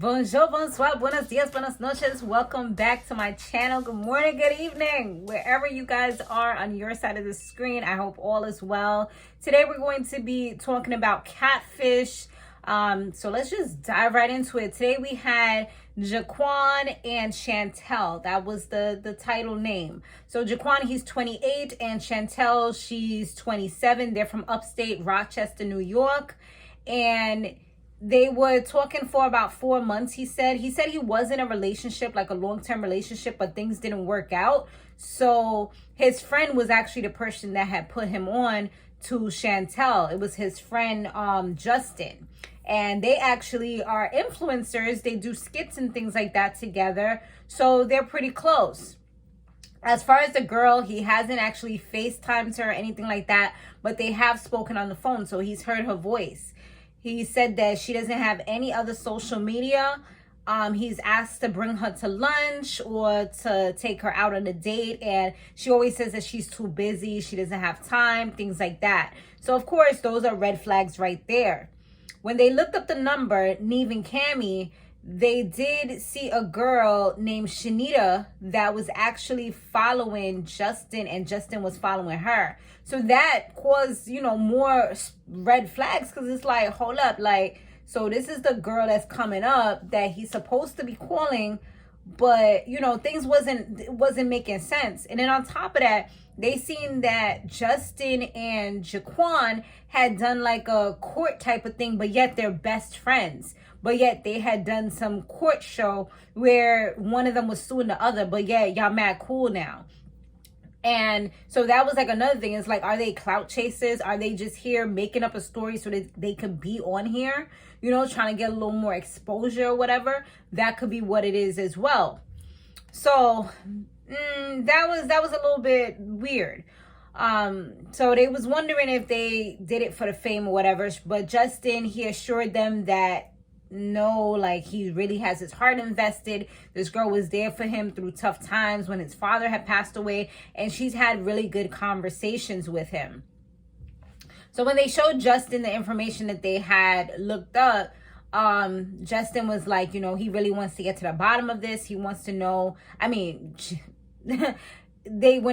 Bonjour, bonsoir, buenos dias, buenas noches. Welcome back to my channel. Good morning, good evening, wherever you guys are on your side of the screen. I hope all is well. Today we're going to be talking about Catfish. So let's just dive right into it. Today we had Jaquan and Shantel. That was the title name. So Jaquan, he's 28, and Shantel, she's 27. They're from upstate Rochester, New York. And they were talking for about 4 months, he said. He said he was in a relationship, like a long-term relationship, but things didn't work out. So his friend was actually the person that had put him on to Shantel. It was his friend, Justin. And they actually are influencers. They do skits and things like that together. So they're pretty close. As far as the girl, he hasn't actually FaceTimed her or anything like that, but they have spoken on the phone. So he's heard her voice. He said that she doesn't have any other social media. He's asked to bring her to lunch or to take her out on a date. And she always says that she's too busy. She doesn't have time, things like that. So, of course, those are red flags right there. When they looked up the number, Nev and Kami, they did see a girl named Shanita that was actually following Justin, and Justin was following her. So that caused, more red flags, because it's like, hold up, like, so this is the girl that's coming up that he's supposed to be calling, but, things wasn't making sense. And then on top of that, they seen that Justin and Jaquan had done like a court type of thing, but yet they're best friends. But yet they had done some court show where one of them was suing the other, but yet y'all mad cool now. And so that was like another thing. It's like, are they clout chasers? Are they just here making up a story so that they could be on here? Trying to get a little more exposure or whatever. That could be what it is as well. So that was a little bit weird. So they was wondering if they did it for the fame or whatever. But Justin, he assured them that no, like, he really has his heart invested. This girl was there for him through tough times when his father had passed away, and she's had really good conversations with him. So when they showed Justin the information that they had looked up, Justin was like, he really wants to get to the bottom of this. He wants to know, when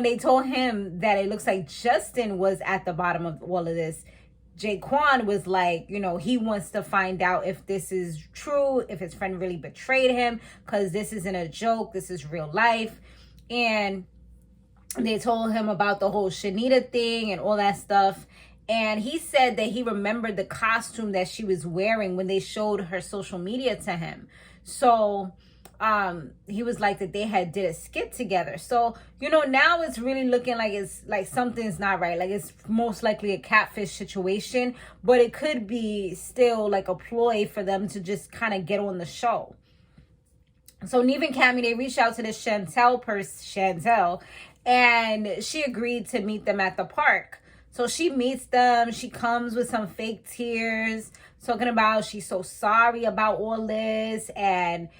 they told him that it looks like Justin was at the bottom of all of this, Jaquan was like, he wants to find out if this is true, if his friend really betrayed him, because this isn't a joke, this is real life. And they told him about the whole Shanita thing and all that stuff. And he said that he remembered the costume that she was wearing when they showed her social media to him. So he was like that they had did a skit together. So, now it's really looking like it's like something's not right. Like, it's most likely a catfish situation, but it could be still like a ploy for them to just kind of get on the show. So Nev and Kami, they reached out to this Shantel, and she agreed to meet them at the park. So she meets them. She comes with some fake tears, talking about she's so sorry about all this, and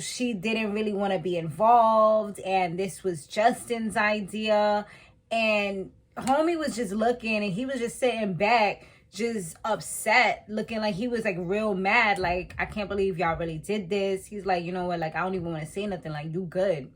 she didn't really want to be involved, and this was Justin's idea. And homie was just looking, and he was just sitting back, just upset, looking like he was like real mad. Like, I can't believe y'all really did this. He's like, what, like, I don't even want to say nothing. Like, you good.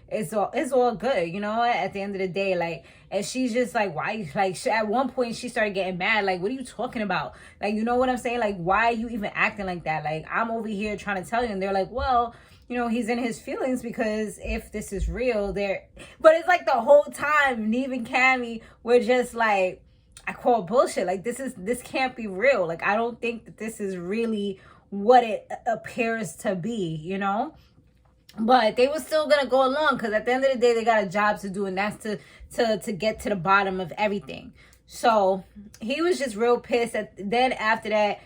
It's all good, at the end of the day. Like, and she's just like, why? Like, at one point she started getting mad. Like, what are you talking about? Like, you know what I'm saying? Like, why are you even acting like that? Like, I'm over here trying to tell you. And they're like, well, he's in his feelings, because if this is real, but it's like the whole time Nev and Kami were just like, I call bullshit. Like, this can't be real. Like, I don't think that this is really what it appears to be, But they were still gonna go along, because at the end of the day, they got a job to do, and that's to get to the bottom of everything. So he was just real pissed. Then after that,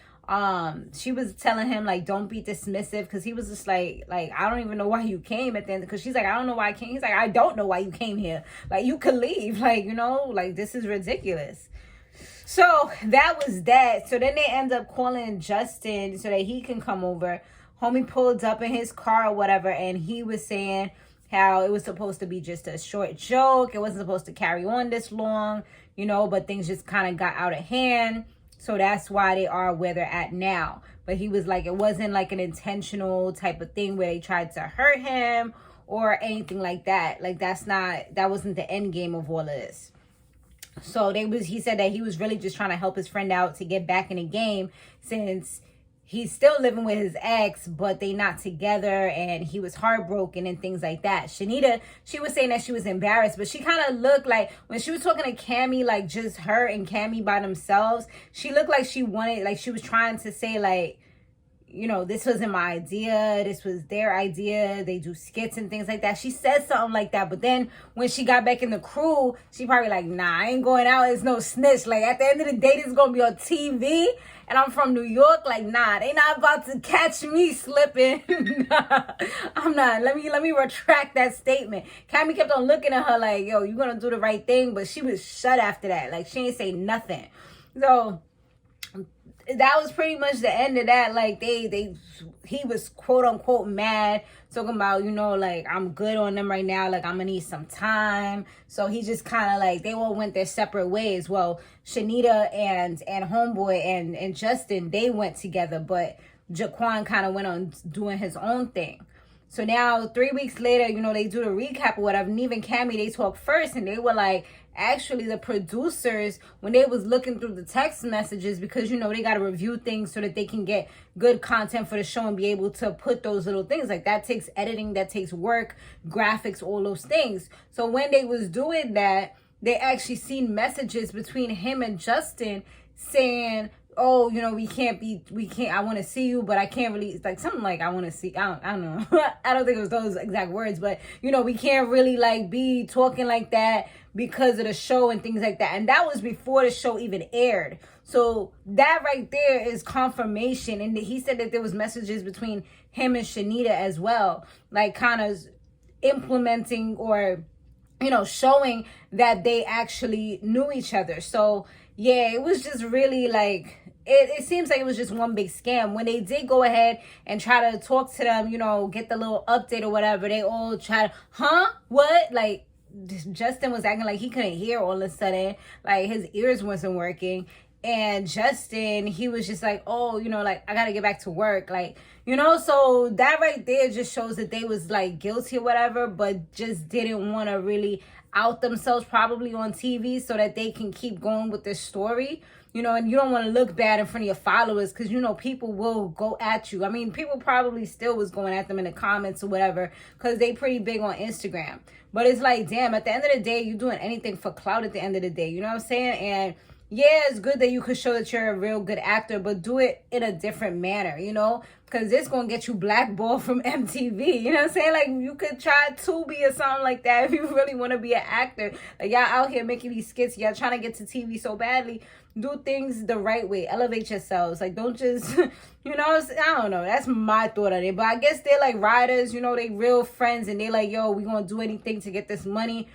she was telling him, like, don't be dismissive, because he was just like, I don't even know why you came at the end, because she's like, I don't know why I came. He's like, I don't know why you came here. Like, you could leave. Like, like, this is ridiculous. So that was that. So then they end up calling Justin so that he can come over. Homie pulled up in his car or whatever, and he was saying how it was supposed to be just a short joke. It wasn't supposed to carry on this long, but things just kind of got out of hand. So that's why they are where they're at now. but he was like, it wasn't like an intentional type of thing where they tried to hurt him or anything like that. Like, that wasn't the end game of all of this. So he said that he was really just trying to help his friend out to get back in the game, since he's still living with his ex, but they not together, and he was heartbroken and things like that. Shanita, she was saying that she was embarrassed, but she kind of looked like, when she was talking to Kami, like just her and Kami by themselves, she looked like she was trying to say like, you know, this wasn't my idea, this was their idea, they do skits and things like that. She said something like that, but then when she got back in the crew, she probably like, nah, I ain't going out as no snitch. Like, at the end of the day, this is gonna be on TV, and I'm from New York. Like, nah, they not about to catch me slipping. Nah, I'm not. Let me retract that statement. Kami kept on looking at her like, yo, you gonna do the right thing, but she was shut after that. Like, she ain't say nothing. So that was pretty much the end of that. Like, he was quote unquote mad, talking about, you know, like, I'm good on them right now, like, I'm gonna need some time. So he just kind of like, they all went their separate ways. Well, Shanita and homeboy and Justin, they went together, but Jaquan kind of went on doing his own thing. So now 3 weeks later, you know, they do the recap or whatever. Nev and Kami, they talk first, and they were like, actually the producers, when they was looking through the text messages, because, you know, they got to review things so that they can get good content for the show and be able to put those little things. Like, that takes editing, that takes work, graphics, all those things. So when they was doing that, they actually seen messages between him and Justin saying, oh, you know, we can't, I want to see you, but I can't really, like, something like, I want to see, I don't know. I don't think it was those exact words, but, you know, we can't really, like, be talking like that because of the show and things like that. And that was before the show even aired. So that right there is confirmation. And he said that there was messages between him and Shanita as well, like, kind of implementing or, you know, showing that they actually knew each other. So yeah, it was just really like, it seems like it was just one big scam. When they did go ahead and try to talk to them, you know, get the little update or whatever, they all tried, what? Like, Justin was acting like he couldn't hear all of a sudden, like his ears wasn't working. And Justin, he was just like, oh, you know, like, I gotta get back to work, like, you know. So that right there just shows that they was like guilty or whatever, but just didn't want to really out themselves probably on TV so that they can keep going with this story, you know. And you don't want to look bad in front of your followers, because, you know, people will go at you. I mean, people probably still was going at them in the comments or whatever, because they pretty big on Instagram. But it's like, damn, at the end of the day, you're doing anything for clout at the end of the day, you know what I'm saying? And yeah, it's good that you could show that you're a real good actor, but do it in a different manner, you know, because it's going to get you blackballed from MTV, you know what I'm saying? Like, you could try Tubi or something like that if you really want to be an actor. Like, y'all out here making these skits, y'all trying to get to TV so badly. Do things the right way. Elevate yourselves. Like, don't just, you know, I don't know. That's my thought on it. But I guess they're like riders, you know, they real friends, and they like, yo, we going to do anything to get this money.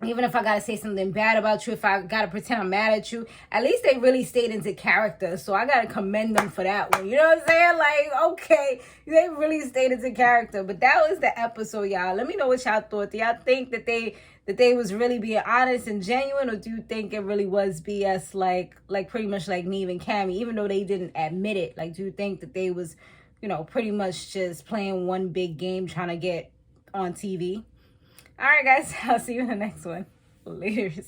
Even if I got to say something bad about you, if I got to pretend I'm mad at you, at least they really stayed into character. So I got to commend them for that one. You know what I'm saying? Like, okay, they really stayed into character. But that was the episode, y'all. Let me know what y'all thought. Do y'all think that they was really being honest and genuine, or do you think it really was BS, like pretty much like Nev and Kami, even though they didn't admit it? Like, do you think that they was, you know, pretty much just playing one big game trying to get on TV? All right, guys, I'll see you in the next one. Laters.